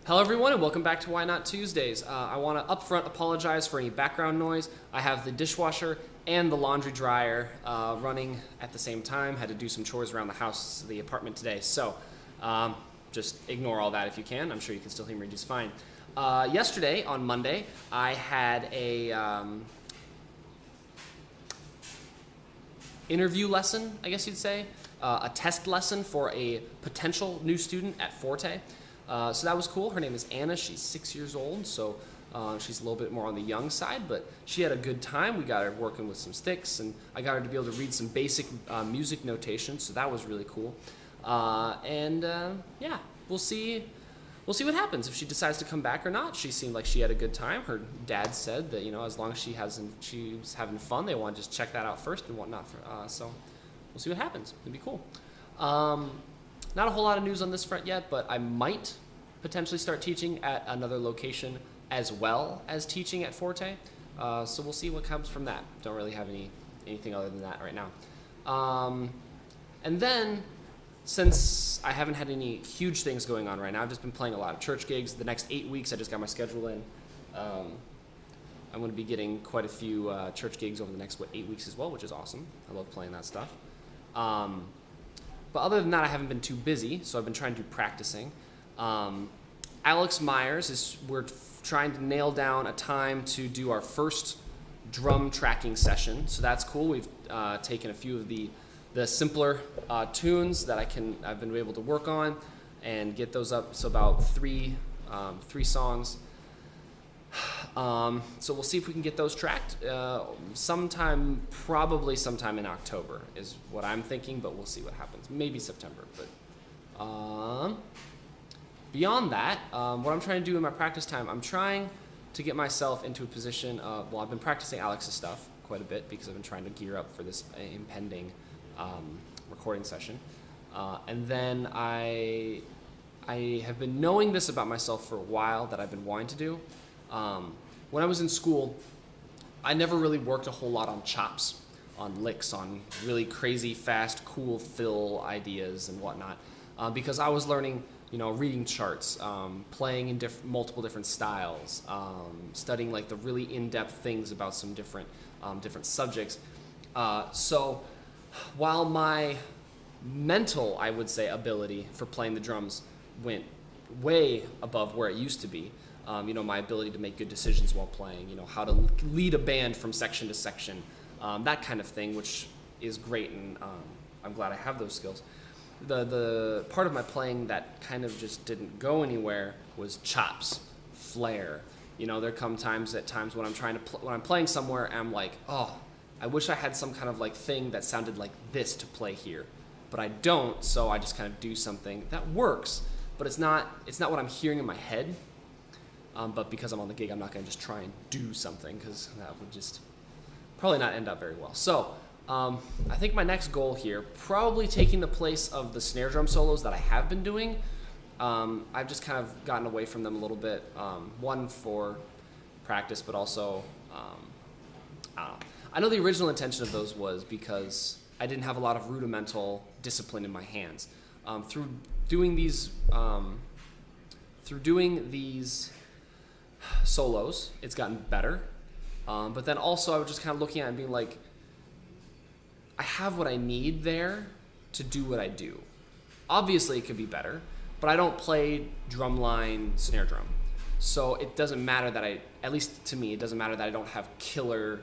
Hello everyone and welcome back to Why Not Tuesdays. I want to upfront apologize for any background noise. I have the dishwasher and the laundry dryer running at the same time. Had to do some chores around the house, the apartment today. So just ignore all that if you can. I'm sure you can still hear me just fine. Yesterday, on Monday, I had a interview lesson, I guess you'd say, a test lesson for a potential new student at Forte. So that was cool. Her name is Anna. She's 6 years old, so she's a little bit more on the young side, but she had a good time. We got her working with some sticks, and I got her to be able to read some basic music notation, so that was really cool. Yeah, we'll see what happens if she decides to come back or not. She seemed like she had a good time. Her dad said that, as long as she's having fun, they want to just check that out first and whatnot. So we'll see what happens. It'd be cool. Not a whole lot of news on this front yet, but I might potentially start teaching at another location as well as teaching at Forte. So we'll see what comes from that. Don't really have anything other than that right now. And then, since I haven't had any huge things going on right now, I've just been playing a lot of church gigs. The next 8 weeks, I just got my schedule in. I'm going to be getting quite a few church gigs over the next 8 weeks as well, which is awesome. I love playing that stuff. But other than that, I haven't been too busy, so I've been trying to do practicing. Alex Myers, we're trying to nail down a time to do our first drum tracking session, so that's cool. We've taken a few of the simpler tunes that I've been able to work on and get those up. So about three songs. So we'll see if we can get those tracked probably sometime in October is what I'm thinking, but we'll see what happens. Maybe September, but beyond that, what I'm trying to do in my practice time, I'm trying to get myself into a position I've been practicing Alex's stuff quite a bit because I've been trying to gear up for this impending recording session. And then I have been knowing this about myself for a while that I've been wanting to do. When I was in school, I never really worked a whole lot on chops, on licks, on really crazy, fast, cool fill ideas and whatnot, because I was learning, reading charts, playing in multiple different styles, studying like the really in-depth things about some different subjects. So while my mental, I would say, ability for playing the drums went way above where it used to be, my ability to make good decisions while playing, how to lead a band from section to section, that kind of thing, which is great, and I'm glad I have those skills. The part of my playing that kind of just didn't go anywhere was chops, flair. There come times when when I'm playing somewhere, and I'm like, oh, I wish I had some kind of like thing that sounded like this to play here, but I don't, so I just kind of do something that works, but it's not what I'm hearing in my head. But because I'm on the gig, I'm not going to just try and do something because that would just probably not end up very well. So I think my next goal here, probably taking the place of the snare drum solos that I have been doing. I've just kind of gotten away from them a little bit. One for practice, but also, I don't know. I know the original intention of those was because I didn't have a lot of rudimental discipline in my hands. Through doing these solos, it's gotten better, but then also I was just kind of looking at it and being like, I have what I need there to do what I do. Obviously it could be better, but I don't play drumline snare drum, so it doesn't matter that at least to me, it doesn't matter that I don't have killer,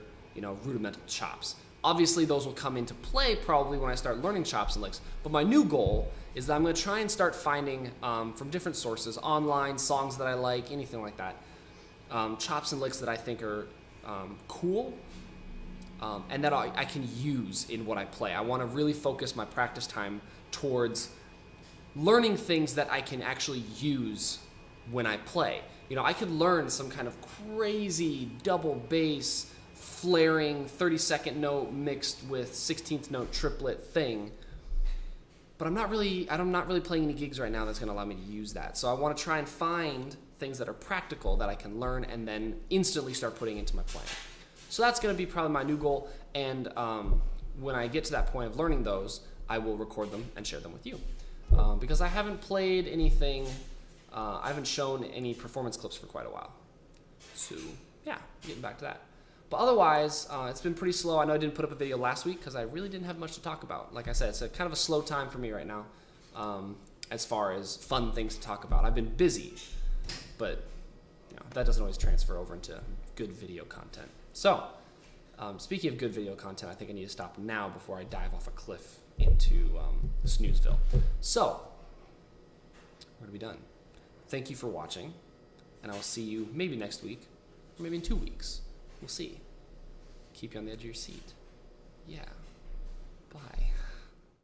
rudimental chops. Obviously those will come into play probably when I start learning chops and licks, but my new goal is that I'm going to try and start finding from different sources, online, songs that I like, anything like that, chops and licks that I think are cool, and that I can use in what I play. I want to really focus my practice time towards learning things that I can actually use when I play. I could learn some kind of crazy double bass, flaring 32nd note mixed with 16th note triplet thing, but I'm not really playing any gigs right now that's going to allow me to use that. So I want to try and find things that are practical that I can learn and then instantly start putting into my playing. So that's going to be probably my new goal, and when I get to that point of learning those, I will record them and share them with you. Because I haven't played anything I haven't shown any performance clips for quite a while. So yeah, getting back to that. But otherwise, it's been pretty slow. I know I didn't put up a video last week because I really didn't have much to talk about. Like I said, it's a kind of a slow time for me right now as far as fun things to talk about. I've been busy, but that doesn't always transfer over into good video content. So speaking of good video content, I think I need to stop now before I dive off a cliff into Snoozeville. So we're going to be done. Thank you for watching, and I will see you maybe next week, or maybe in 2 weeks. We'll see. Keep you on the edge of your seat. Yeah. Bye.